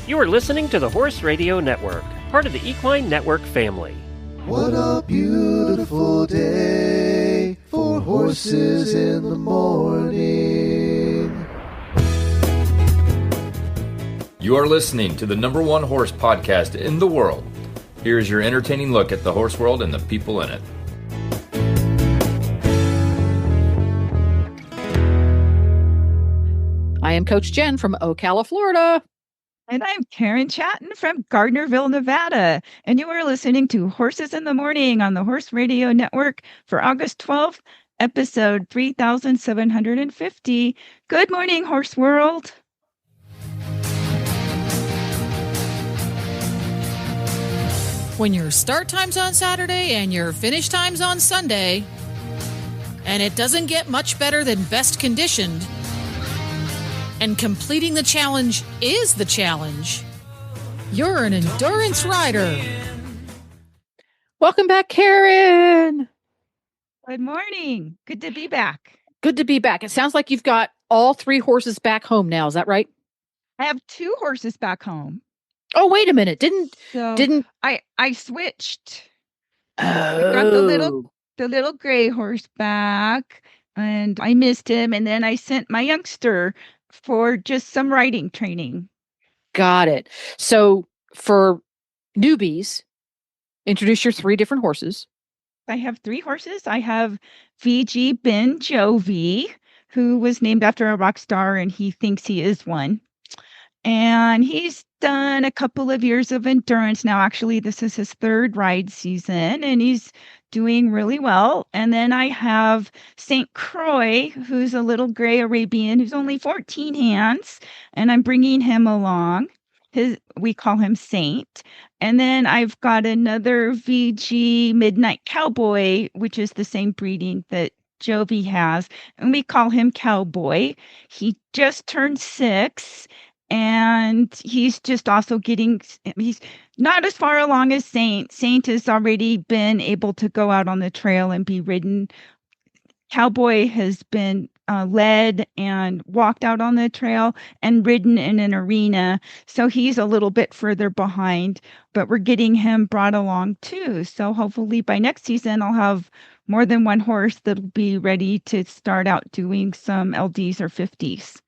You are listening to the Horse Radio Network, part of the Equine Network family. What a beautiful day for horses in the morning. You are listening to the #1 horse podcast in the world. Here's your entertaining look at the horse world and the people in it. I am Coach Jen from Ocala, Florida. And I'm Karen Chatton from Gardnerville, Nevada. And you are listening to Horses in the Morning on the Horse Radio Network for August 12th, episode 3750. Good morning, Horse World. When your start time's on Saturday and your finish time's on Sunday, and it doesn't get much better than best conditioned, and completing the challenge is the challenge, you're an endurance rider. Welcome back, Karen. Good morning. Good to be back. Good to be back. It sounds like you've got all 3 horses back home now. Is that right? I have 2 horses back home. Oh, wait a minute. Didn't I switched. Oh. I got the little gray horse back, and I missed him, and then I sent my youngster for just some riding training. Got it. So for newbies, introduce your 3 different horses. I have 3 horses. I have VG Ben Jovi, who was named after a rock star, and he thinks he is one. And he's done a couple of years of endurance now. Actually, this is his 3rd ride season, and he's doing really well. And then I have St. Croix, who's a little gray Arabian, who's only 14 hands, and I'm bringing him along. We call him Saint. And then I've got another VG Midnight Cowboy, which is the same breeding that Jovi has, and we call him Cowboy. He just turned 6. And he's just also he's not as far along as Saint. Saint has already been able to go out on the trail and be ridden. Cowboy has been led and walked out on the trail and ridden in an arena. So he's a little bit further behind, but we're getting him brought along too. So hopefully by next season, I'll have more than 1 horse that'll be ready to start out doing some LDs or 50s.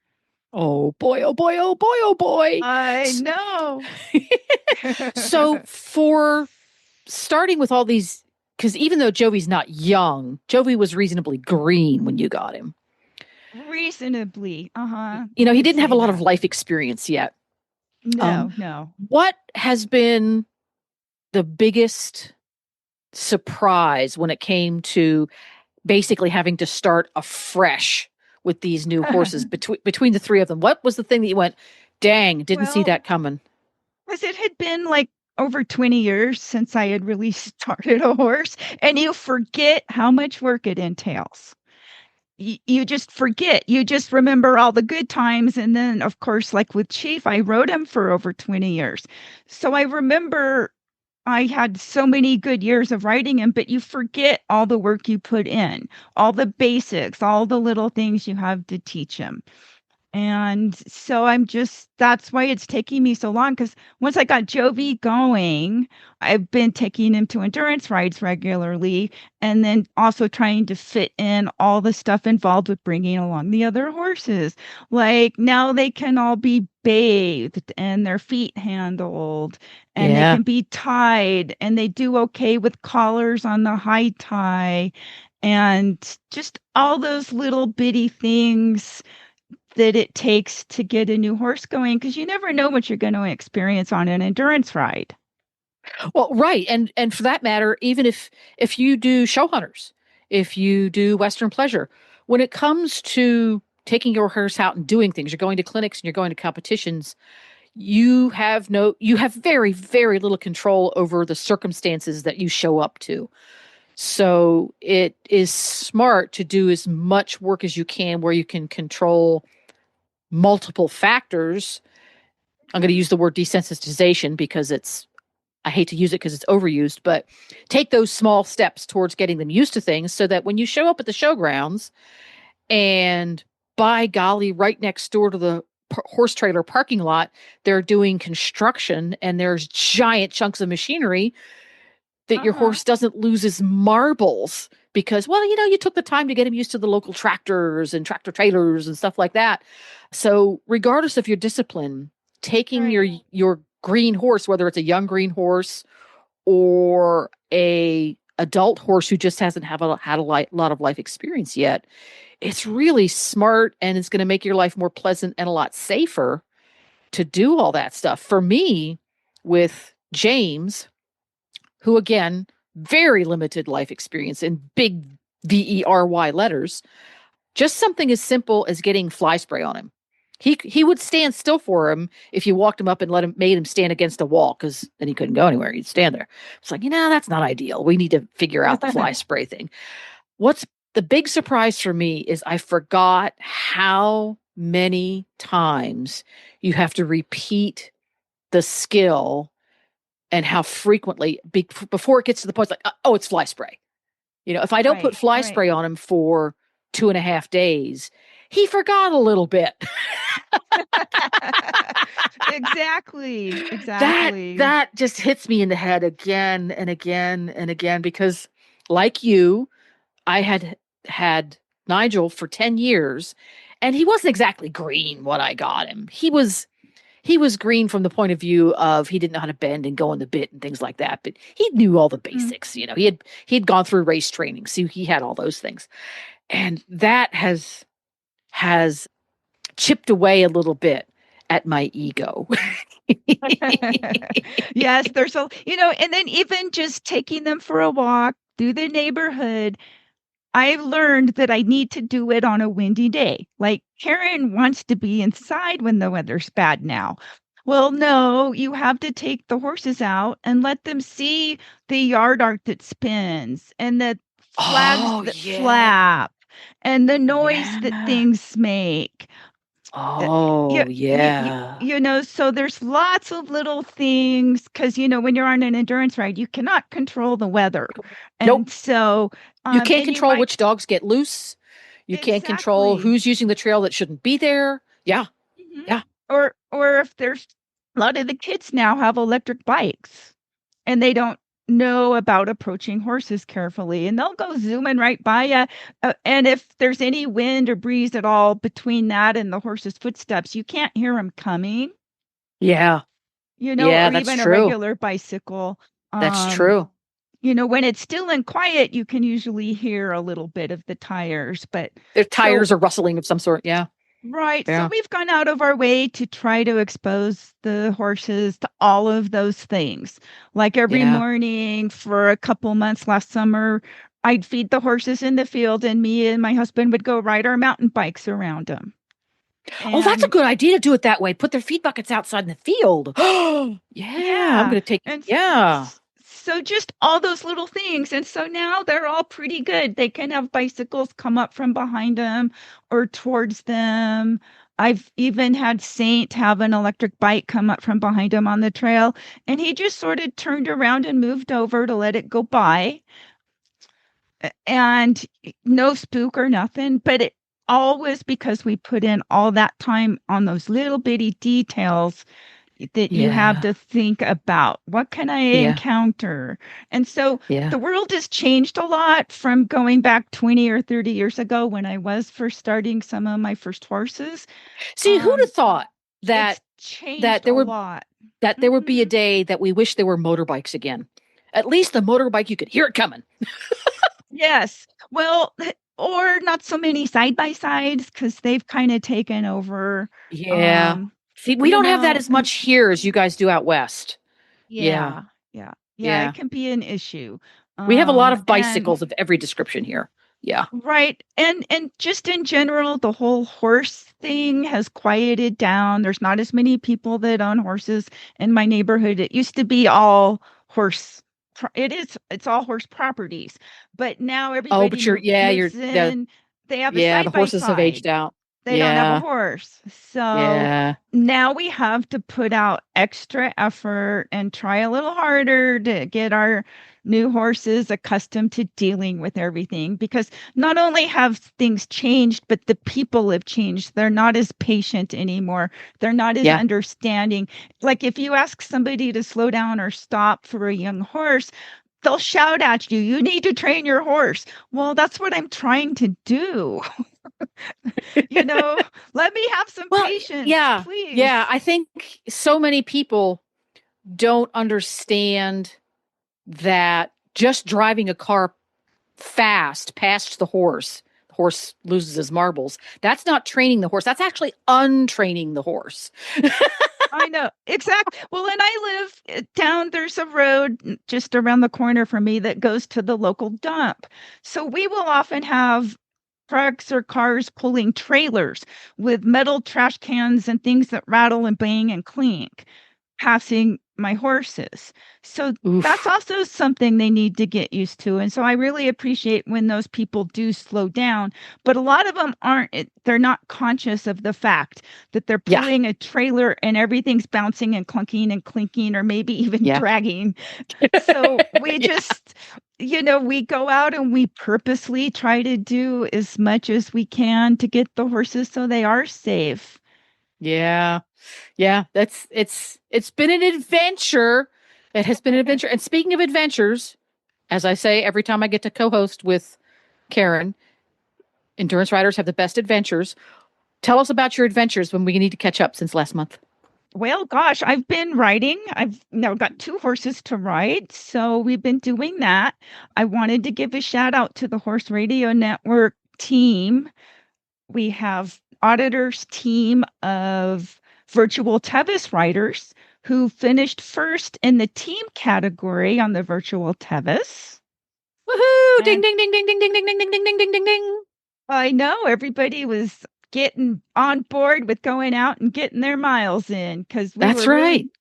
Oh boy, oh boy, oh boy, oh boy. I know. So for starting with all these, because even though Jovi's not young, Jovi was reasonably green when you got him. Reasonably. Uh-huh. You know, he didn't have a lot of life experience yet. No. What has been the biggest surprise when it came to basically having to start afresh with these new horses between the 3 of them? What was the thing that you went, dang, didn't see that coming? Because it had been like over 20 years since I had really started a horse, and you forget how much work it entails. You just forget. You just remember all the good times. And then, of course, like with Chief, I rode him for over 20 years. So I remember I had so many good years of riding him, but you forget all the work you put in, all the basics, all the little things you have to teach him. And so that's why it's taking me so long, because once I got Jovi going, I've been taking him to endurance rides regularly, and then also trying to fit in all the stuff involved with bringing along the other horses. Like now they can all be bathed and their feet handled, and they can be tied, and they do okay with collars on the high tie, and just all those little bitty things that it takes to get a new horse going, because you never know what you're going to experience on an endurance ride. Well, right. And for that matter, even if you do show hunters, if you do Western pleasure, when it comes to taking your horse out and doing things, you're going to clinics and you're going to competitions, you have very, very little control over the circumstances that you show up to. So it is smart to do as much work as you can where you can control multiple factors. I'm going to use the word desensitization because I hate to use it because it's overused, but take those small steps towards getting them used to things so that when you show up at the showgrounds and by golly, right next door to the horse trailer parking lot, they're doing construction and there's giant chunks of machinery, that your horse doesn't lose his marbles because, well, you took the time to get him used to the local tractors and tractor trailers and stuff like that. So regardless of your discipline, taking your green horse, whether it's a young green horse or a adult horse who just hasn't had a lot of life experience yet, it's really smart, and it's going to make your life more pleasant and a lot safer to do all that stuff. For me, with James, who again, very limited life experience in big VERY letters, just something as simple as getting fly spray on him. He would stand still for him if you walked him up and made him stand against a wall, because then he couldn't go anywhere. He'd stand there. It's like, that's not ideal. We need to figure out the fly spray thing. What's the big surprise for me is I forgot how many times you have to repeat the skill and how frequently before it gets to the point, it's like, oh, it's fly spray. If I don't put fly spray on him for 2.5 days, he forgot a little bit. Exactly. That just hits me in the head again and again and again, because like you, I had Nigel for 10 years, and he wasn't exactly green when I got him. He was green from the point of view of he didn't know how to bend and go on the bit and things like that, but he knew all the basics. He had gone through race training, so he had all those things, and that has chipped away a little bit at my ego. Yes, there's and then even just taking them for a walk through the neighborhood, I've learned that I need to do it on a windy day. Like, Karen wants to be inside when the weather's bad now. Well, no, you have to take the horses out and let them see the yard art that spins and the flags that flap and the noise that things make. So there's lots of little things, because, when you're on an endurance ride, you cannot control the weather. And so you can't control which dogs get loose. You can't control who's using the trail that shouldn't be there. Yeah. Mm-hmm. Yeah. Or if there's a lot of the kids now have electric bikes and they don't know about approaching horses carefully, and they'll go zooming right by you. And if there's any wind or breeze at all between that and the horse's footsteps, you can't hear them coming. Yeah. Or that's even true. A regular bicycle. That's true. When it's still and quiet, you can usually hear a little bit of the tires, but their tires are rustling of some sort. Yeah. Right. Yeah. So we've gone out of our way to try to expose the horses to all of those things. Like every morning for a couple months last summer, I'd feed the horses in the field, and me and my husband would go ride our mountain bikes around them. Oh, that's a good idea to do it that way. Put their feed buckets outside in the field. Yeah. I'm going to take So just all those little things. And so now they're all pretty good. They can have bicycles come up from behind them or towards them. I've even had Saint have an electric bike come up from behind him on the trail, and he just sort of turned around and moved over to let it go by. And no spook or nothing, but it all was because we put in all that time on those little bitty details that you have to think about. What can I encounter? And so the world has changed a lot from going back 20 or 30 years ago when I was first starting some of my first horses. See, who'd have thought that there would there would be a day that we wish there were motorbikes again? At least the motorbike, you could hear it coming. Yes. Well, or not so many side-by-sides, because they've kind of taken over. Yeah. See, we don't have that as much here as you guys do out west. Yeah. It can be an issue. We have a lot of bicycles of every description here. Yeah. Right. And just in general, the whole horse thing has quieted down. There's not as many people that own horses in my neighborhood. It used to be all horse. It's all horse properties. But now everybody they have a the horses have aged out. They don't have a horse. So now we have to put out extra effort and try a little harder to get our new horses accustomed to dealing with everything, because not only have things changed, but the people have changed. They're not as patient anymore. They're not as understanding. Like if you ask somebody to slow down or stop for a young horse, they'll shout at you, "You need to train your horse." Well, that's what I'm trying to do. Let me have some patience, please. Yeah, I think so many people don't understand that just driving a car fast past the horse loses his marbles. That's not training the horse. That's actually untraining the horse. I know. Exactly. Well, and I live down, there's a road just around the corner from me that goes to the local dump. So we will often have trucks or cars pulling trailers with metal trash cans and things that rattle and bang and clink, passing my horses. So that's also something they need to get used to. And so I really appreciate when those people do slow down, but a lot of them they're not conscious of the fact that they're pulling a trailer and everything's bouncing and clunking and clinking, or maybe even dragging. So we just, we go out and we purposely try to do as much as we can to get the horses so they are safe. Yeah. Yeah, it's been an adventure. It has been an adventure. And speaking of adventures, as I say every time I get to co-host with Karen, endurance riders have the best adventures. Tell us about your adventures when we need to catch up since last month. Well, gosh, I've been riding. I've now got 2 horses to ride, so we've been doing that. I wanted to give a shout out to the Horse Radio Network team. We have auditors team of virtual Tevis riders who finished first in the team category on the virtual Tevis. Woohoo! Ding, ding, ding, ding, ding, ding, ding, ding, ding, ding, ding, ding, ding. I know everybody was getting on board with going out and getting their miles in, because that's right. Really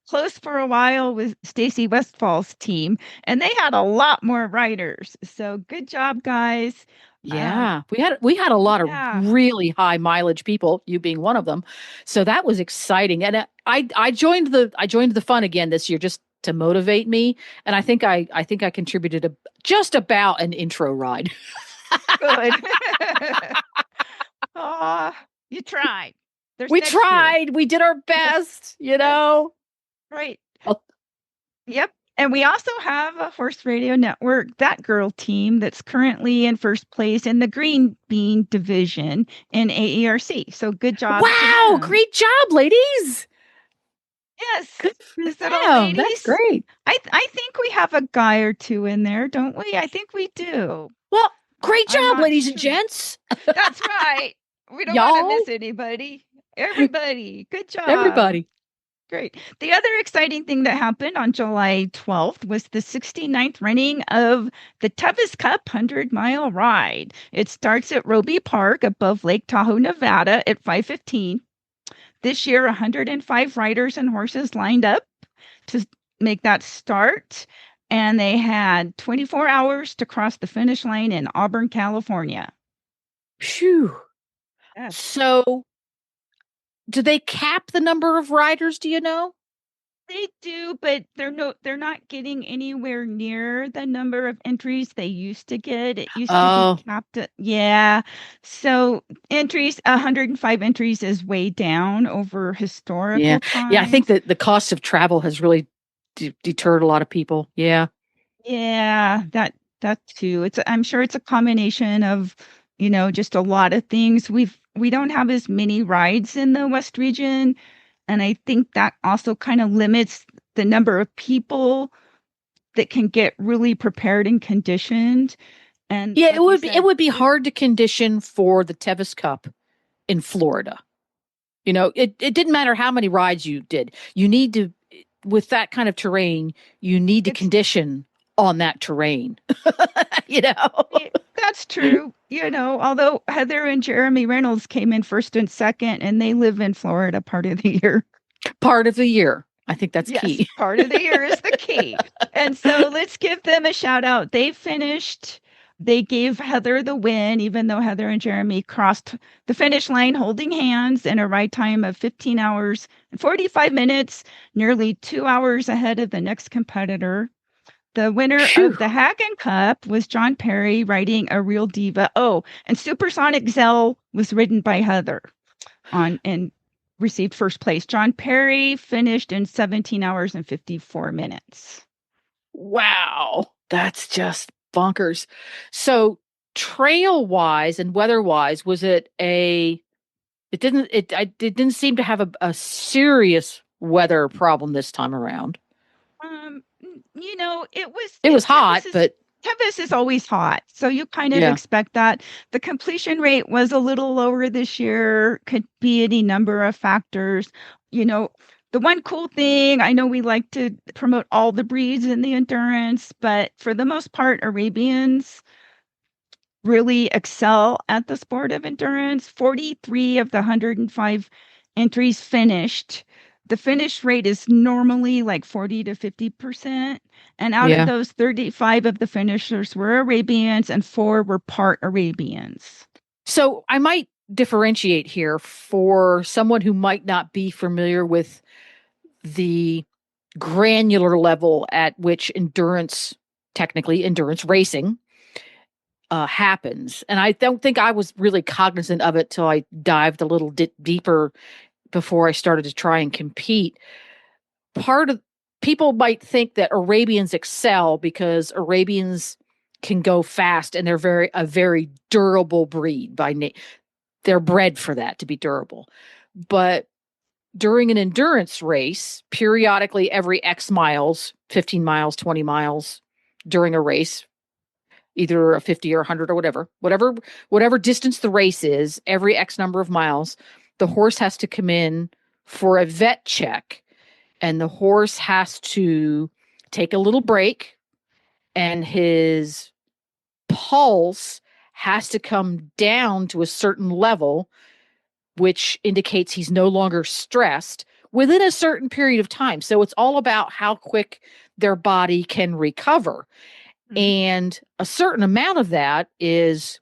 close for a while with Stacy Westfall's team, and they had a lot more riders. So good job, guys. Yeah, we had a lot of really high mileage people, you being one of them. So that was exciting. And I joined the fun again this year just to motivate me. And I think I contributed just about an intro ride. Good. You tried. We tried. We did our best, Right. Yep. And we also have a Horse Radio Network, That Girl team, that's currently in first place in the Green Bean division in AERC. So good job. Wow. Great job, ladies. Yes. Good for them. That's great. I think we have a guy or two in there, don't we? I think we do. Well, great job, ladies and gents. That's right. We don't want to miss anybody. Everybody. Good job. Everybody. Great. The other exciting thing that happened on July 12th was the 69th running of the Tevis Cup 100-mile ride. It starts at Roby Park above Lake Tahoe, Nevada at 5:15. This year, 105 riders and horses lined up to make that start, and they had 24 hours to cross the finish line in Auburn, California. Phew. Yes. So do they cap the number of riders? Do you know? They do, but they're not getting anywhere near the number of entries they used to get. It used to be capped at, So 105 entries is way down over historical times. Yeah, I think that the cost of travel has really deterred a lot of people. Yeah. Yeah, that too. I'm sure it's a combination of, just a lot of things. We don't have as many rides in the West region. And I think that also kind of limits the number of people that can get really prepared and conditioned. And yeah, it would be hard to condition for the Tevis Cup in Florida. It didn't matter how many rides you did. You need to, with that kind of terrain, you need to condition on that terrain. That's true. Although Heather and Jeremy Reynolds came in first and second, and they live in Florida part of the year. Part of the year. I think that's key. Part of the year is the key. And so let's give them a shout out. They finished they gave Heather the win, even though Heather and Jeremy crossed the finish line holding hands in a ride time of 15 hours and 45 minutes, nearly 2 hours ahead of the next competitor. The winner of the Hagen Cup was John Perry riding a Real Diva. Oh, and Supersonic Zell was ridden by Heather and received first place. John Perry finished in 17 hours and 54 minutes. Wow. That's just bonkers. So trail wise and weather wise, was it it didn't seem to have a serious weather problem this time around. It was hot, but Tevis is always hot. So you kind of expect that. The completion rate was a little lower this year, could be any number of factors. The one cool thing, I know we like to promote all the breeds in the endurance, but for the most part, Arabians really excel at the sport of endurance. 43 of the 105 entries finished. The finish rate is normally like 40 to 50%. And out of those, 35 of the finishers were Arabians and 4 were part Arabians. So I might differentiate here for someone who might not be familiar with the granular level at which endurance racing happens. And I don't think I was really cognizant of it till I dived a little deeper before I started to try and compete. People might think that Arabians excel because Arabians can go fast and they're a very durable breed they're bred for that, to be durable. But during an endurance race, periodically every X miles, 15 miles, 20 miles during a race, either a 50 or 100 or whatever distance the race is, every X number of miles, the horse has to come in for a vet check, and the horse has to take a little break, and his pulse has to come down to a certain level, which indicates he's no longer stressed within a certain period of time. So it's all about how quick their body can recover. Mm-hmm. And a certain amount of that is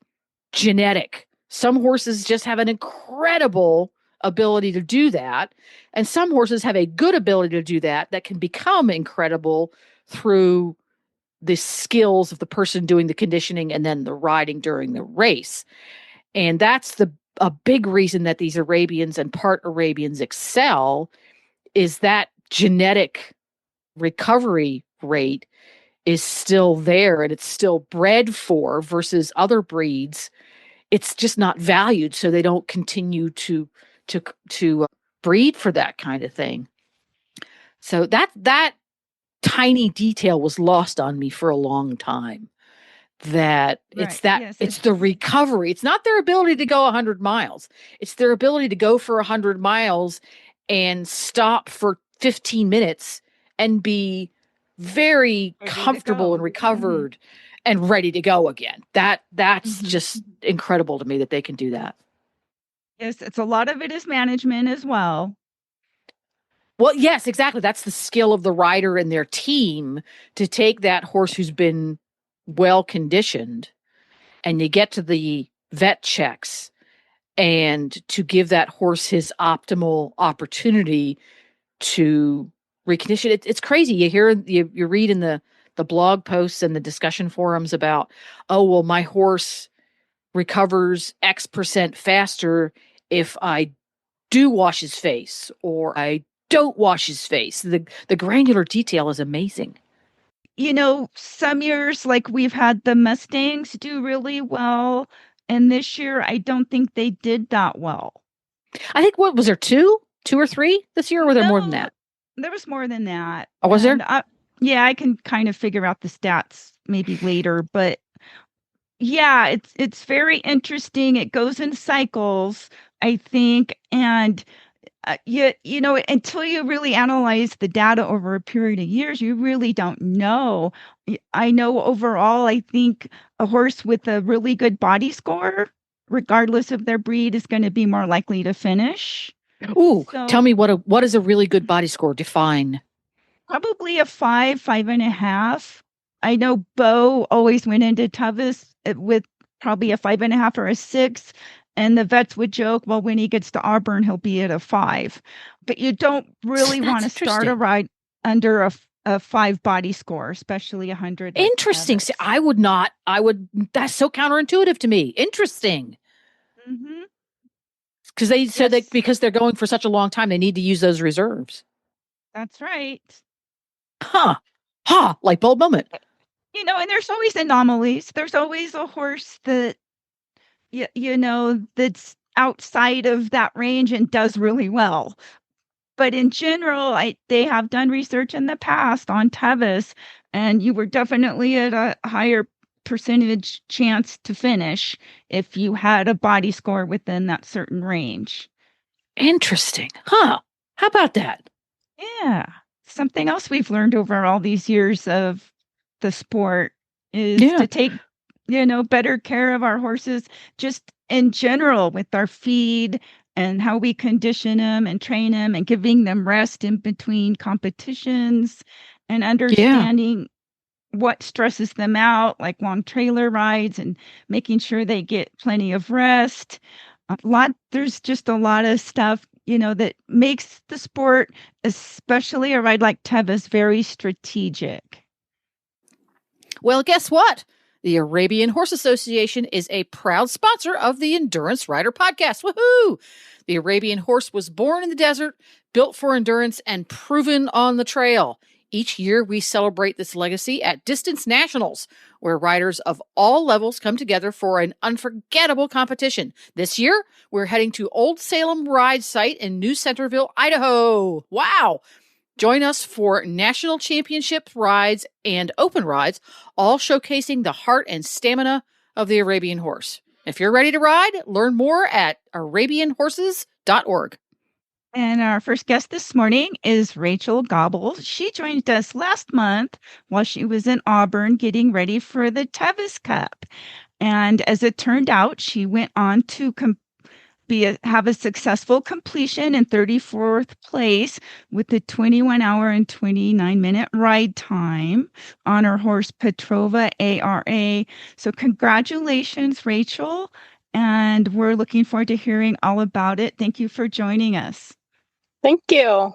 genetic. Some horses just have an incredible ability to do that. And some horses have a good ability to do that can become incredible through the skills of the person doing the conditioning and then the riding during the race. And that's a big reason that these Arabians and part Arabians excel, is that genetic recovery rate is still there and it's still bred for, versus other breeds. It's just not valued, so they don't continue to breed for that kind of thing. So that tiny detail was lost on me for a long time. It's the recovery. It's not their ability to go 100 miles. It's their ability to go for 100 miles and stop for 15 minutes and be very comfortable and recovered and ready to go again. That's just incredible to me that they can do that. Yes, it's a lot of it is management as well. Well, yes, exactly. That's the skill of the rider and their team to take that horse who's been well conditioned, and you get to the vet checks and to give that horse his optimal opportunity to recondition. It's crazy. You read in the blog posts and the discussion forums about, oh, well, my horse recovers X percent faster if I do wash his face or I don't wash his face. The granular detail is amazing. Some years, like we've had the Mustangs do really well, and this year I don't think they did that well. I think, what was there, two or three this year, or were there more than that? There was more than that. Oh, was there? I can kind of figure out the stats maybe later, but yeah, it's very interesting. It goes in cycles, I think, and until you really analyze the data over a period of years, you really don't know. I know overall, I think a horse with a really good body score, regardless of their breed, is going to be more likely to finish. Ooh, tell me what is a really good body score? Define. Probably a 5.5. I know Bo always went into Tevis with probably a 5.5 or a 6. And the vets would joke, well, when he gets to Auburn, he'll be at a 5. But you don't really want to start a ride under a 5 body score, especially 100. Interesting. See, that's so counterintuitive to me. Interesting. Mm-hmm. Because they said that because they're going for such a long time, they need to use those reserves. That's right. Light bulb moment. You know, and there's always anomalies. There's always a horse that, you know, that's outside of that range and does really well. But in general, they have done research in the past on Tevis, and you were definitely at a higher percentage chance to finish if you had a body score within that certain range. Interesting. How about that? Yeah. Something else we've learned over all these years of the sport is to take, better care of our horses just in general with our feed and how we condition them and train them and giving them rest in between competitions and understanding what stresses them out, like long trailer rides, and making sure they get plenty of rest. There's just a lot of stuff, that makes the sport, especially a ride like Tevis, very strategic. Well, guess what? The Arabian Horse Association is a proud sponsor of the Endurance Rider podcast. Woohoo! The Arabian horse was born in the desert, built for endurance, and proven on the trail. Each year, we celebrate this legacy at Distance Nationals, where riders of all levels come together for an unforgettable competition. This year, we're heading to Old Salem Ride Site in New Centerville, Idaho. Wow! Join us for national championship rides and open rides, all showcasing the heart and stamina of the Arabian horse. If you're ready to ride, learn more at arabianhorses.org. And our first guest this morning is Rachel Gobbels. She joined us last month while she was in Auburn getting ready for the Tevis Cup. And as it turned out, she went on to have a successful completion in 34th place with the 21-hour and 29-minute ride time on her horse Patrova ARA. So congratulations, Rachel. And we're looking forward to hearing all about it. Thank you for joining us. Thank you.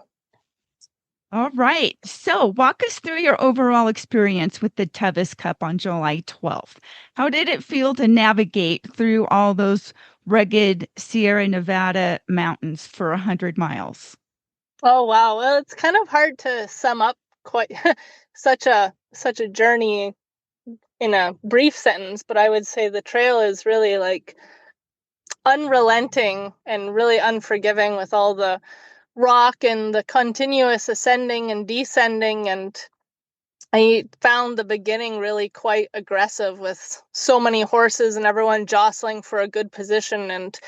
All right. So walk us through your overall experience with the Tevis Cup on July 12th. How did it feel to navigate through all those rugged Sierra Nevada mountains for 100 miles? Oh, wow. Well, it's kind of hard to sum up quite such a journey in a brief sentence, but I would say the trail is really like unrelenting and really unforgiving with all the rock and the continuous ascending and descending. And I found the beginning really quite aggressive with so many horses and everyone jostling for a good position. And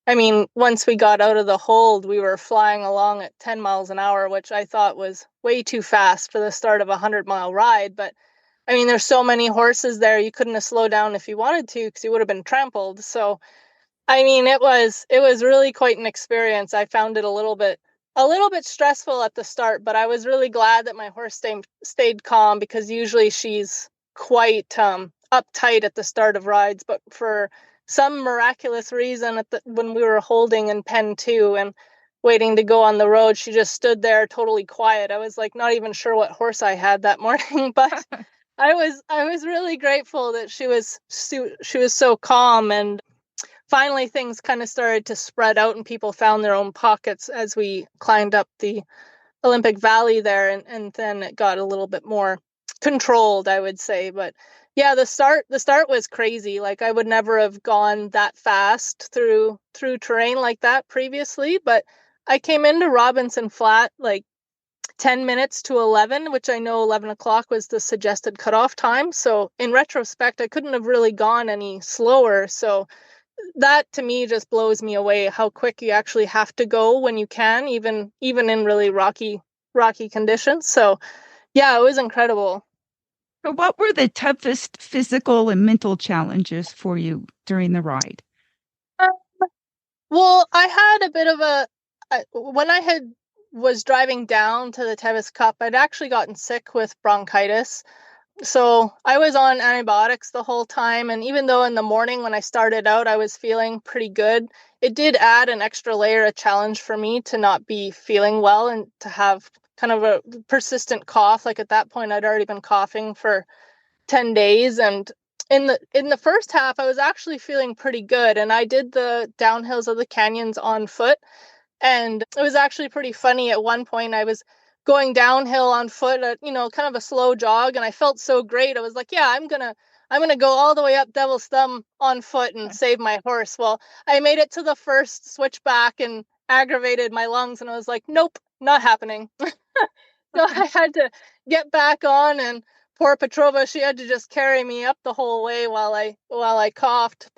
I mean, once we got out of the hold, we were flying along at 10 miles an hour, which I thought was way too fast for the start of a 100-mile ride. But I mean, there's so many horses there, you couldn't have slowed down if you wanted to because you would have been trampled. So, I mean, it was really quite an experience. I found it a little bit stressful at the start, but I was really glad that my horse stayed calm because usually she's quite uptight at the start of rides. But for some miraculous reason, when we were holding in pen 2 and waiting to go on the road, she just stood there totally quiet. I was like not even sure what horse I had that morning, but I was really grateful that she was so calm. And finally, things kind of started to spread out and people found their own pockets as we climbed up the Olympic Valley there. And then it got a little bit more controlled, I would say. But yeah, the start was crazy. Like I would never have gone that fast through terrain like that previously. But I came into Robinson Flat like 10 minutes to 11, which I know 11 o'clock was the suggested cutoff time. So in retrospect, I couldn't have really gone any slower. So that to me just blows me away how quick you actually have to go when you can, even in really rocky conditions. So yeah, it was incredible. So what were the toughest physical and mental challenges for you during the ride? Well, I had a bit of when I was driving down to the Tevis Cup, I'd actually gotten sick with bronchitis So I was on antibiotics the whole time. And even though in the morning when I started out, I was feeling pretty good, it did add an extra layer of challenge for me to not be feeling well and to have kind of a persistent cough. Like at that point, I'd already been coughing for 10 days. And in the first half, I was actually feeling pretty good. And I did the downhills of the canyons on foot. And it was actually pretty funny. At one point, I was going downhill on foot at, kind of a slow jog, and I felt so great. I was like, yeah, I'm gonna go all the way up Devil's Thumb on foot and save my horse. Well, I made it to the first switchback and aggravated my lungs, and I was like, nope, not happening. So I had to get back on, and poor Petrova, she had to just carry me up the whole way while I coughed.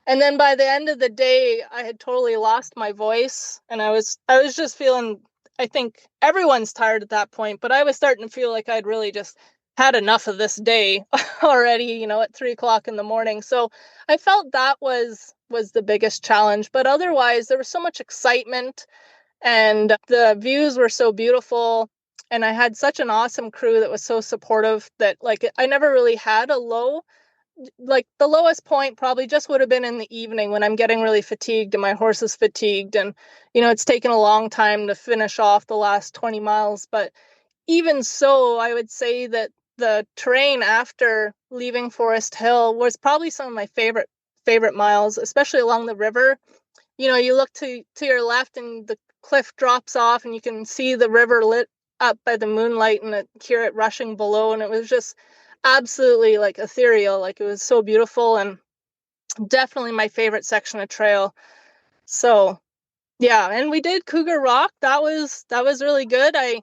And then by the end of the day, I had totally lost my voice, and I was just feeling, I think everyone's tired at that point, but I was starting to feel like I'd really just had enough of this day already, at 3:00 in the morning. So I felt that was the biggest challenge, but otherwise there was so much excitement and the views were so beautiful. And I had such an awesome crew that was so supportive that like I never really had a low. Like the lowest point probably just would have been in the evening when I'm getting really fatigued and my horse is fatigued. And, it's taken a long time to finish off the last 20 miles. But even so, I would say that the terrain after leaving Forest Hill was probably some of my favorite miles, especially along the river. You look to your left and the cliff drops off and you can see the river lit up by the moonlight and hear it rushing below. And it was just absolutely like ethereal. Like it was so beautiful and definitely my favorite section of trail. So yeah, and we did Cougar Rock. That was really good. I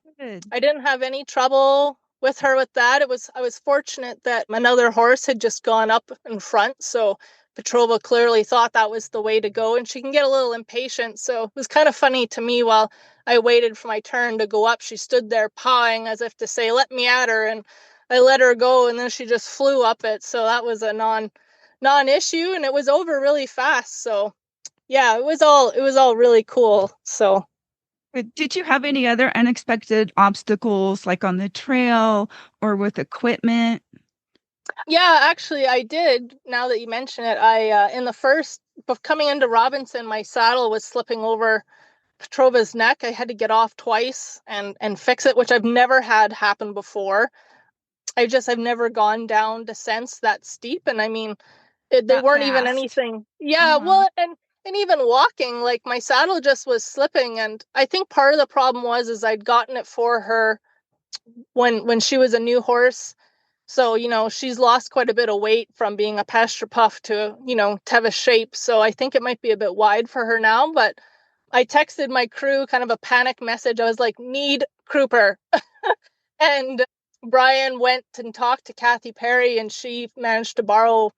didn't have any trouble with her with that. I was fortunate that another horse had just gone up in front, so Petrova clearly thought that was the way to go, and she can get a little impatient. So it was kind of funny to me while I waited for my turn to go up. She stood there pawing as if to say, "Let me at her," and I let her go, and then she just flew up it. So that was a non-issue, and it was over really fast. So yeah, it was all really cool. So Did you have any other unexpected obstacles like on the trail or with equipment? yeah, actually I did. Now that you mention it, I in the first coming into Robinson, my saddle was slipping over Petrova's neck. I had to get off twice and fix it, which I've never had happen before. I've never gone down descents that steep, and I mean they weren't even anything. Yeah, well, and even walking, like my saddle just was slipping, and I think part of the problem was I'd gotten it for her when she was a new horse. So, she's lost quite a bit of weight from being a pasture puff to, Tevis shape. So I think it might be a bit wide for her now, but I texted my crew kind of a panic message. I was like, need Crooper. And Brian went and talked to Kathy Perry, and she managed to borrow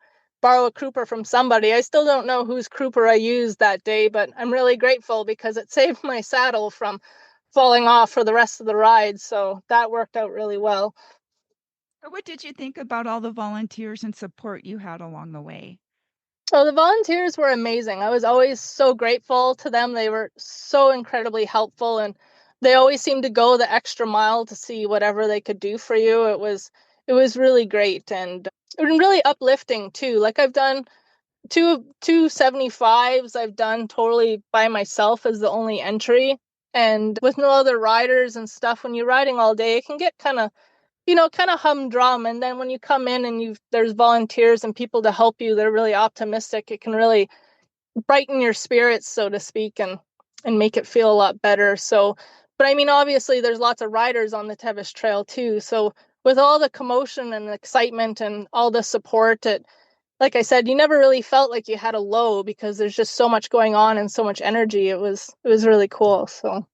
a Crooper from somebody. I still don't know whose Crooper I used that day, but I'm really grateful because it saved my saddle from falling off for the rest of the ride. So that worked out really well. What did you think about all the volunteers and support you had along the way? Oh, the volunteers were amazing. I was always so grateful to them. They were so incredibly helpful, and they always seemed to go the extra mile to see whatever they could do for you. It was really great and really uplifting too. Like I've done two 75s. I've done totally by myself as the only entry, and with no other riders and stuff. When you're riding all day, it can get kind of humdrum. And then when you come in and there's volunteers and people to help you, they're really optimistic. It can really brighten your spirits, so to speak, and make it feel a lot better. So, but I mean, obviously there's lots of riders on the Tevis Trail too. So with all the commotion and excitement and all the support, like I said, you never really felt like you had a low because there's just so much going on and so much energy. It was really cool. So.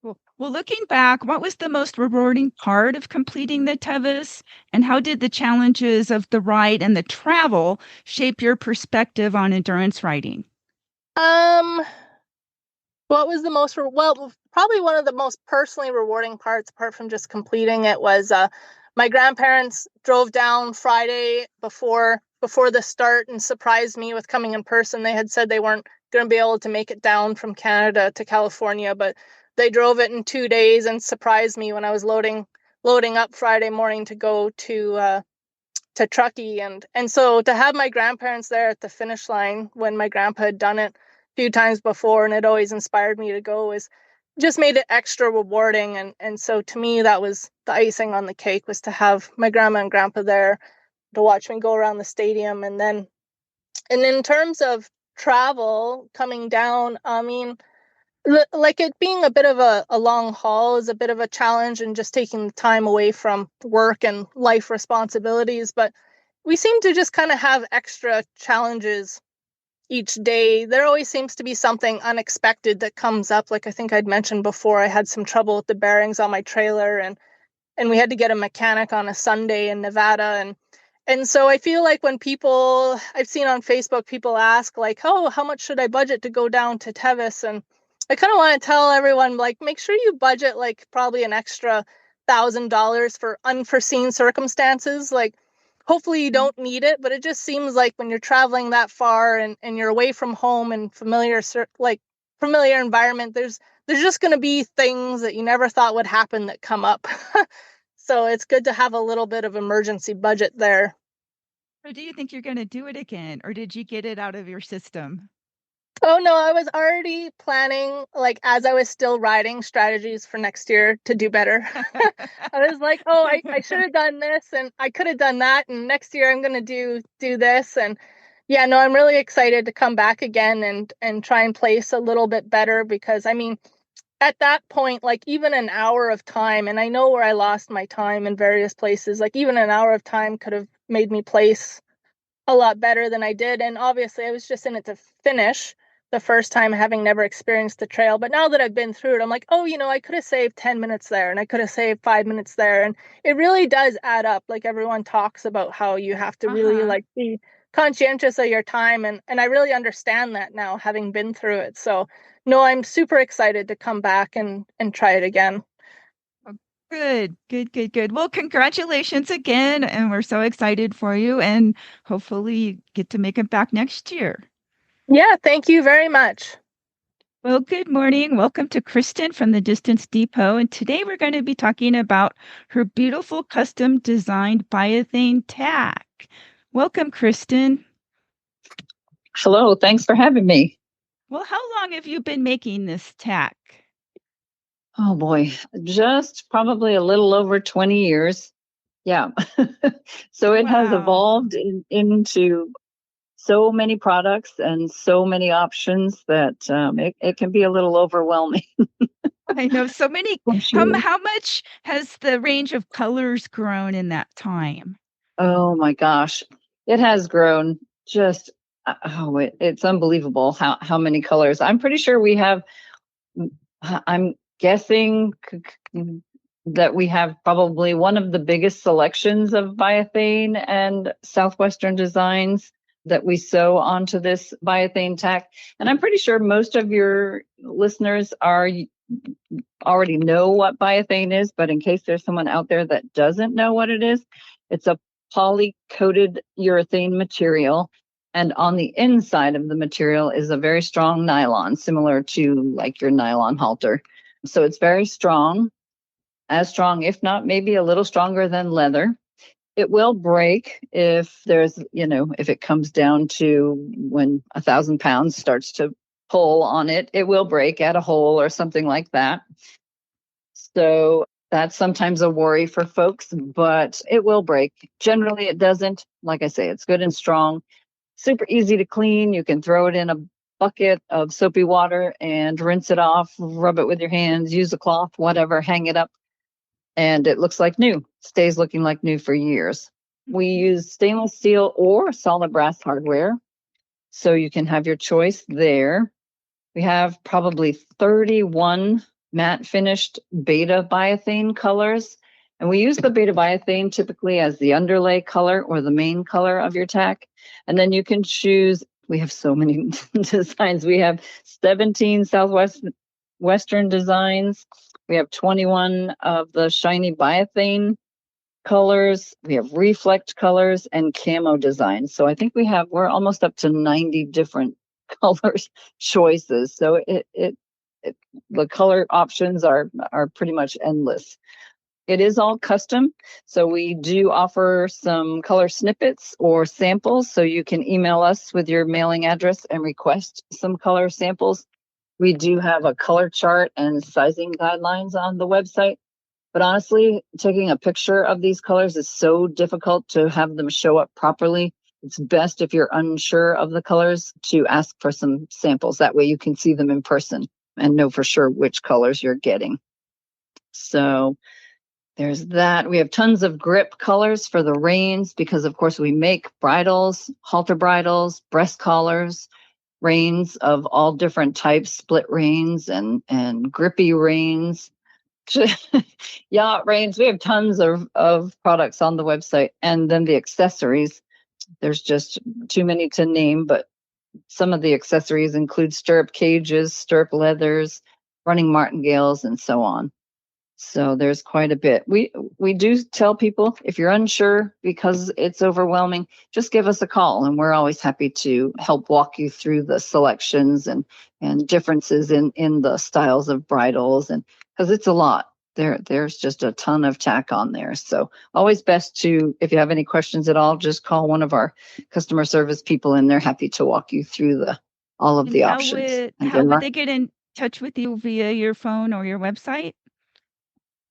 Well, looking back, what was the most rewarding part of completing the Tevis, and how did the challenges of the ride and the travel shape your perspective on endurance riding? What was the most probably one of the most personally rewarding parts, apart from just completing it, was my grandparents drove down Friday before the start and surprised me with coming in person. They had said they weren't going to be able to make it down from Canada to California, but they drove it in 2 days and surprised me when I was loading loading up Friday morning to go to Truckee. And so to have my grandparents there at the finish line when my grandpa had done it a few times before, and it always inspired me to go, is just made it extra rewarding. And so to me, that was the icing on the cake, was to have my grandma and grandpa there to watch me go around the stadium. And in terms of travel coming down, I mean, like it being a bit of a long haul is a bit of a challenge, and just taking the time away from work and life responsibilities. But we seem to just kind of have extra challenges each day. There always seems to be something unexpected that comes up. Like I think I'd mentioned before, I had some trouble with the bearings on my trailer, and we had to get a mechanic on a Sunday in Nevada. And so I feel like when people, I've seen on Facebook, people ask like, oh, how much should I budget to go down to Tevis? And I kind of want to tell everyone, like, make sure you budget like probably an extra $1,000 for unforeseen circumstances. Like, hopefully you don't need it, but it just seems like when you're traveling that far and you're away from home and familiar environment, there's just going to be things that you never thought would happen that come up. So it's good to have a little bit of emergency budget there. Or do you think you're going to do it again, or did you get it out of your system? Oh, no, I was already planning, like, as I was still writing strategies for next year to do better. I was like, oh, I should have done this, and I could have done that, and next year I'm going to do this. And yeah, no, I'm really excited to come back again and try and place a little bit better, because, I mean, at that point, like, even an hour of time, and I know where I lost my time in various places, like, even an hour of time could have made me place a lot better than I did. And obviously I was just in it to finish the first time, having never experienced the trail. But now that I've been through it, I'm like, oh, I could have saved 10 minutes there, and I could have saved 5 minutes there. And it really does add up. Like, everyone talks about how you have to really like be conscientious of your time. And I really understand that now, having been through it. So no, I'm super excited to come back and try it again. Good. Well, congratulations again. And we're so excited for you, and hopefully you get to make it back next year. Yeah, thank you very much. Well, good morning. Welcome to Kristen from the Distance Depot. And today we're going to be talking about her beautiful custom designed biothane tack. Welcome, Kristen. Hello. Thanks for having me. Well, how long have you been making this tack? Oh boy, just probably a little over 20 years. Yeah. So it has evolved into so many products and so many options that it can be a little overwhelming. I know so many. How much has the range of colors grown in that time? Oh my gosh, it has grown just, it's unbelievable how many colors. I'm pretty sure I'm guessing that we have probably one of the biggest selections of biothane and Southwestern designs that we sew onto this biothane tack. And I'm pretty sure most of your listeners already know what biothane is, but in case there's someone out there that doesn't know what it is, it's a poly-coated urethane material. And on the inside of the material is a very strong nylon, similar to like your nylon halter. So it's very strong, as strong, if not maybe a little stronger than leather. It will break if if it comes down to when 1,000 pounds starts to pull on it, it will break at a hole or something like that. So that's sometimes a worry for folks, but it will break. Generally, it doesn't. Like I say, it's good and strong, super easy to clean. You can throw it in a bucket of soapy water and rinse it off, rub it with your hands, use a cloth, whatever, hang it up. And it looks like new, stays looking like new for years. We use stainless steel or solid brass hardware, so you can have your choice there. We have probably 31 matte finished beta biothane colors. And we use the beta biothane typically as the underlay color or the main color of your tack. And then you can choose, we have so many designs. We have 17 Southwestern designs. We have 21 of the shiny biothane colors. We have reflect colors and camo designs. So I think we're almost up to 90 different colors choices. So the color options are pretty much endless. It is all custom. So we do offer some color snippets or samples. So you can email us with your mailing address and request some color samples. We do have a color chart and sizing guidelines on the website. But honestly, taking a picture of these colors is so difficult to have them show up properly. It's best if you're unsure of the colors to ask for some samples. That way you can see them in person and know for sure which colors you're getting. So there's that. We have tons of grip colors for the reins because, of course, we make bridles, halter bridles, breast collars, reins of all different types, split reins and grippy reins, yacht reins. We have tons of products on the website. And then the accessories, there's just too many to name, but some of the accessories include stirrup cages, stirrup leathers, running martingales, and so on. So there's quite a bit. We do tell people, if you're unsure because it's overwhelming, just give us a call, and we're always happy to help walk you through the selections and differences in the styles of bridles, and because it's a lot. There's just a ton of tack on there. So always best to, if you have any questions at all, just call one of our customer service people, and they're happy to walk you through all of the options. How would they get in touch with you via your phone or your website?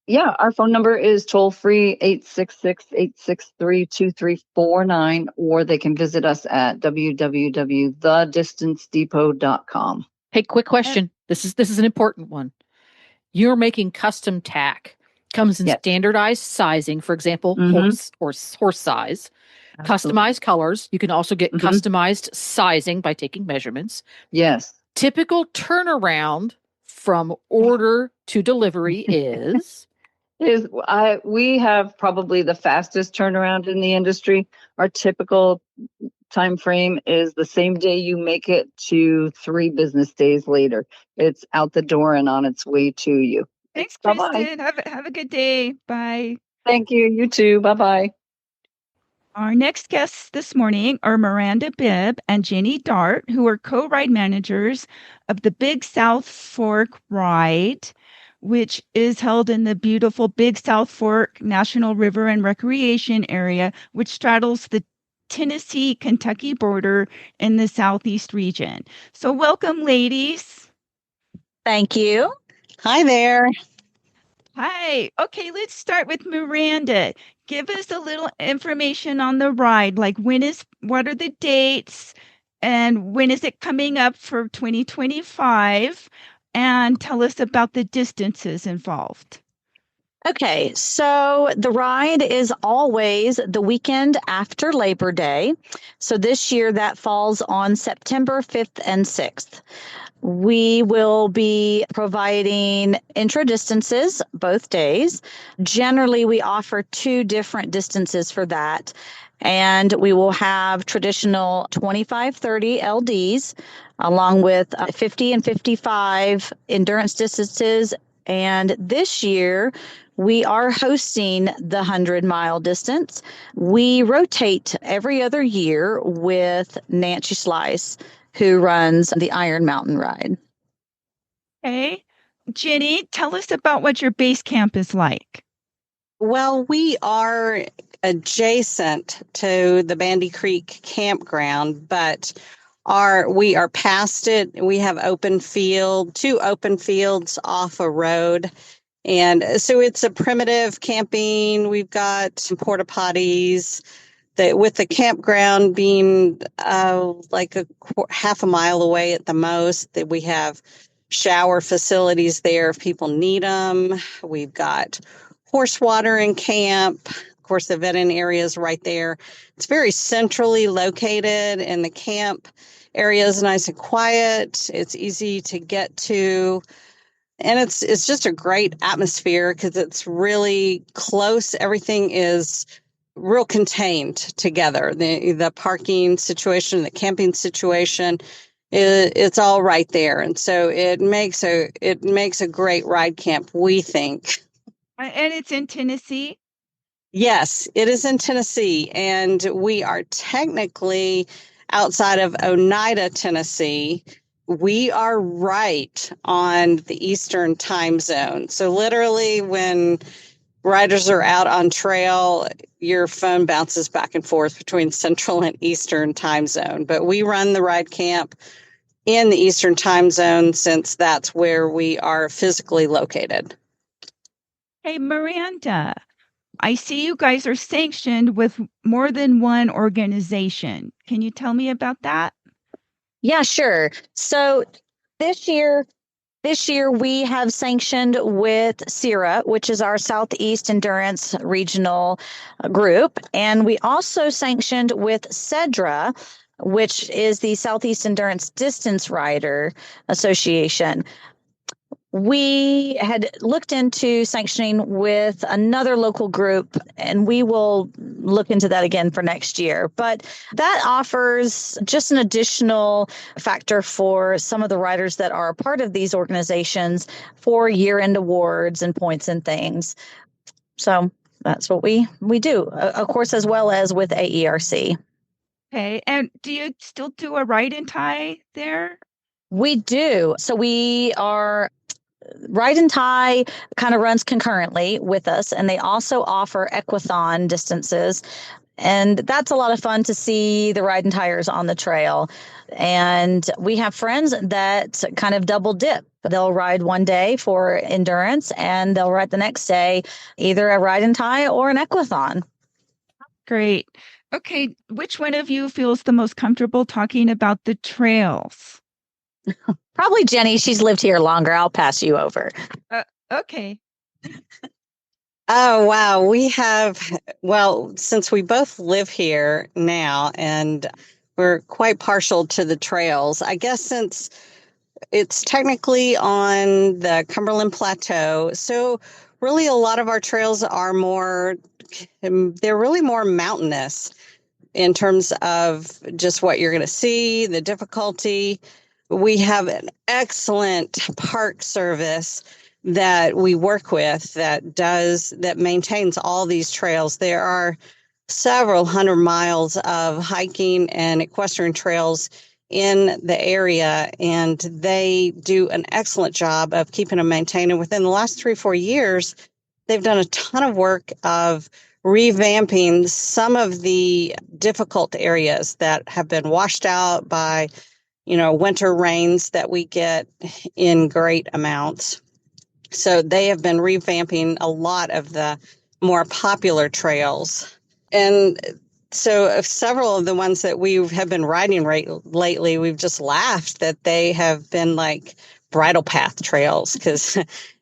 Yeah, our phone number is toll-free 866-863-2349, or they can visit us at www.thedistancedepot.com. Hey, quick question. This is an important one. You're making custom tack. Comes in standardized sizing, for example, horse size. Absolutely. Customized colors. You can also get customized sizing by taking measurements. Yes. Typical turnaround from order to delivery is? We have probably the fastest turnaround in the industry. Our typical time frame is the same day you make it to 3 business days later. It's out the door and on its way to you. Thanks, Bye-bye. Kristen. Have a good day. Bye. Thank you. You too. Bye-bye. Our next guests this morning are Maranda Bibb and Jenny Dart, who are co-ride managers of the Big South Fork Ride, which is held in the beautiful Big South Fork National River and Recreation Area, which straddles the Tennessee-Kentucky border in the Southeast region. So welcome, ladies. Thank you. Hi there. Hi. Okay, let's start with Maranda. Give us a little information on the ride, like what are the dates, and when is it coming up for 2025? And tell us about the distances involved. Okay, so the ride is always the weekend after Labor Day. So this year that falls on September 5th and 6th. We will be providing intro distances both days. Generally, we offer 2 different distances for that. And we will have traditional 25-30 LDs along with 50 and 55 endurance distances. And this year, we are hosting the 100-mile distance. We rotate every other year with Nancy Slice, who runs the Iron Mountain Ride. Okay. Jenny, tell us about what your base camp is like. Well, we are adjacent to the Bandy Creek campground, but we are past it. We have 2 open fields off a road. And so it's a primitive camping. We've got some porta potties. With the campground being like half a mile away at the most, that we have shower facilities there if people need them. We've got horse water in camp. Of course, the vetting area is right there. It's very centrally located, and the camp area is nice and quiet. It's easy to get to. And it's just a great atmosphere because it's really close. Everything is real contained together. The parking situation, the camping situation, it's all right there. And so it makes a great ride camp, we think. And it's in Tennessee? Yes, it is in Tennessee. And we are technically outside of Oneida, Tennessee. We are right on the Eastern time zone. So literally when riders are out on trail, your phone bounces back and forth between Central and Eastern time zone. But we run the ride camp in the Eastern time zone since that's where we are physically located. Hey, Miranda, I see you guys are sanctioned with more than one organization. Can you tell me about that? Yeah, sure. So this year we have sanctioned with SERA, which is our Southeast Endurance Regional group. And we also sanctioned with CEDRA, which is the Southeast Endurance Distance Rider Association. We had looked into sanctioning with another local group, and we will look into that again for next year. But that offers just an additional factor for some of the riders that are a part of these organizations for year-end awards and points and things. So that's what we do, of course, as well as with AERC. Okay, and do you still do a ride and tie there? We do. So we are... Ride and Tie kind of runs concurrently with us, and they also offer equathon distances. And that's a lot of fun to see the ride and tires on the trail. And we have friends that kind of double dip. They'll ride one day for endurance, and they'll ride the next day either a ride and tie or an equathon. Great. Okay, which one of you feels the most comfortable talking about the trails? Probably Jenny. She's lived here longer. I'll pass you over. Okay. Oh, wow. Since we both live here now and we're quite partial to the trails, I guess since it's technically on the Cumberland Plateau, so really a lot of our trails are they're really more mountainous in terms of just what you're going to see, the difficulty. We have an excellent park service that we work with that maintains all these trails. There are several hundred miles of hiking and equestrian trails in the area, and they do an excellent job of keeping them maintained. And within the last 3-4 years, they've done a ton of work of revamping some of the difficult areas that have been washed out by winter rains that we get in great amounts. So they have been revamping a lot of the more popular trails. And so several of the ones that we have been riding lately, we've just laughed that they have been like bridle path trails because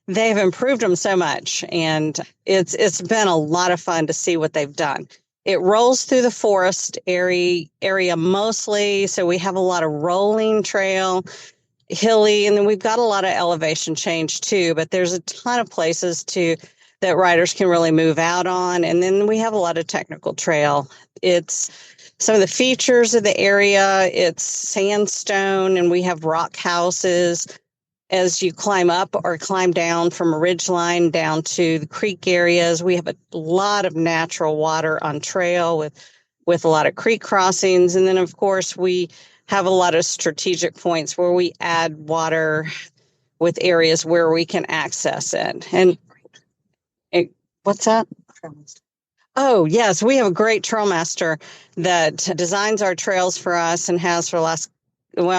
they have improved them so much. And it's been a lot of fun to see what they've done. It rolls through the forest area mostly, so we have a lot of rolling trail, hilly, and then we've got a lot of elevation change too, but there's a ton of places that riders can really move out on, and then we have a lot of technical trail. It's some of the features of the area, it's sandstone, and we have rock houses as you climb up or climb down from a ridge line down to the creek areas. We have a lot of natural water on trail with a lot of creek crossings. And then, of course, we have a lot of strategic points where we add water with areas where we can access it. And what's that? Oh, yes. We have a great trail master that designs our trails for us and has for the last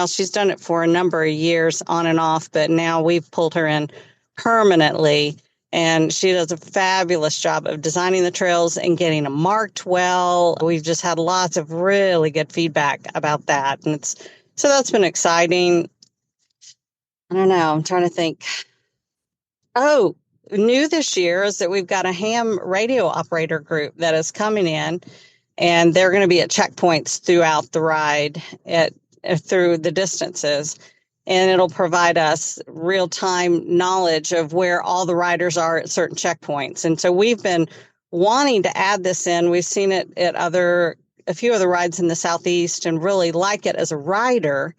she's done it for a number of years on and off, but now we've pulled her in permanently, and she does a fabulous job of designing the trails and getting them marked well. We've just had lots of really good feedback about that, and so that's been exciting. I don't know. I'm trying to think. Oh, new this year is that we've got a ham radio operator group that is coming in, and they're going to be at checkpoints throughout the ride through the distances, and it'll provide us real-time knowledge of where all the riders are at certain checkpoints. And so we've been wanting to add this in. We've seen it at a few of the rides in the Southeast and really like it as a rider.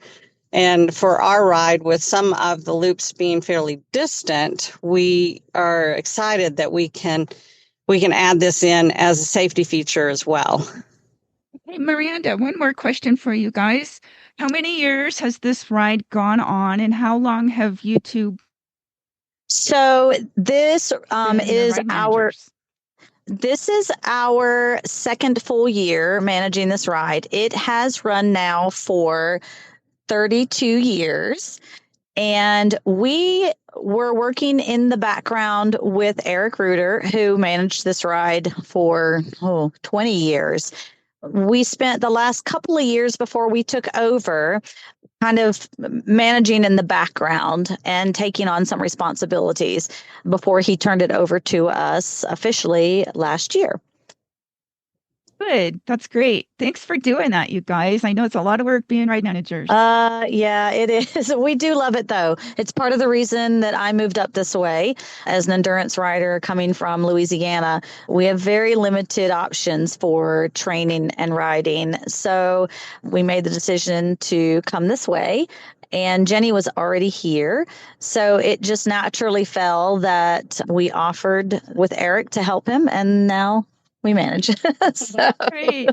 And for our ride, with some of the loops being fairly distant, we are excited that we can add this in as a safety feature as well. Hey, Miranda, one more question for you guys. How many years has this ride gone on, and how long have you two? So this is Ride our managers. this is our second full year managing this ride. It has run now for 32 years. And we were working in the background with Eric Reuter, who managed this ride for 20 years. We spent the last couple of years before we took over kind of managing in the background and taking on some responsibilities before he turned it over to us officially last year. Good. That's great. Thanks for doing that, you guys. I know it's a lot of work being ride managers. Yeah, it is. We do love it, though. It's part of the reason that I moved up this way as an endurance rider coming from Louisiana. We have very limited options for training and riding. So we made the decision to come this way. And Jenny was already here. So it just naturally fell that we offered with Eric to help him. And now we manage. So, Great.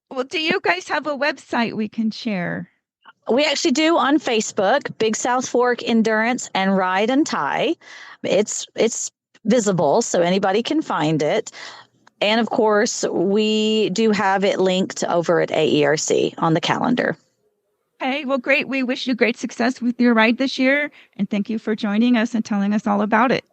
Well, do you guys have a website we can share? we actually do on Facebook, Big South Fork Endurance and Ride and Tie. It's visible, so anybody can find it. And of course, we do have it linked over at AERC on the calendar. Okay, well, great. We wish you great success with your ride this year. And thank you for joining us and telling us all about it.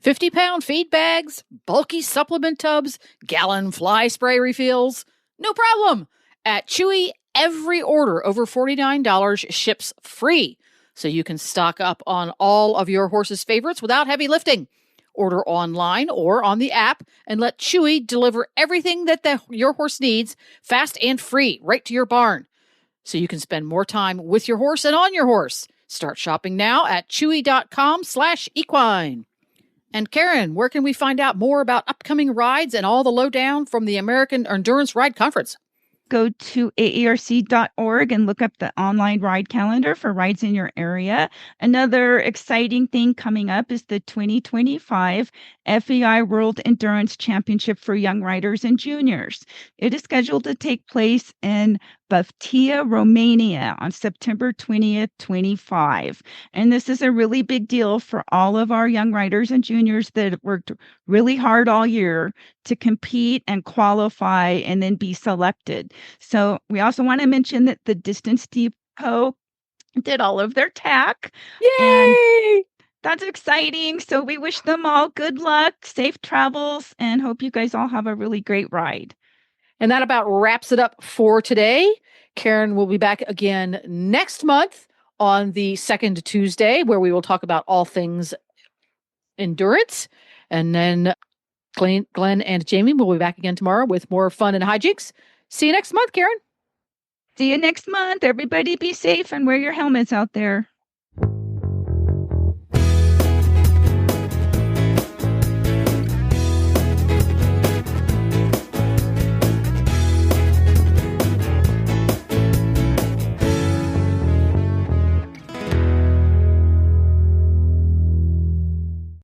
50-pound feed bags, bulky supplement tubs, gallon fly spray refills. No problem. At Chewy, every order over $49 ships free, so you can stock up on all of your horse's favorites without heavy lifting. Order online or on the app and let Chewy deliver everything that your horse needs fast and free right to your barn, so you can spend more time with your horse and on your horse. Start shopping now at chewy.com/equine. And Karen, where can we find out more about upcoming rides and all the lowdown from the American Endurance Ride Conference? Go to aerc.org and look up the online ride calendar for rides in your area. Another exciting thing coming up is the 2025 FEI World Endurance Championship for young riders and juniors. It is scheduled to take place in Baftia, Romania on September 20th, 25. And this is a really big deal for all of our young riders and juniors that worked really hard all year to compete and qualify and then be selected. So we also want to mention that the Distance Depot did all of their tack. Yay! And that's exciting. So we wish them all good luck, safe travels, and hope you guys all have a really great ride. And that about wraps it up for today. Karen will be back again next month on the second Tuesday, where we will talk about all things endurance. And then Glenn and Jamie will be back again tomorrow with more fun and hijinks. See you next month, Karen. See you next month. Everybody be safe and wear your helmets out there.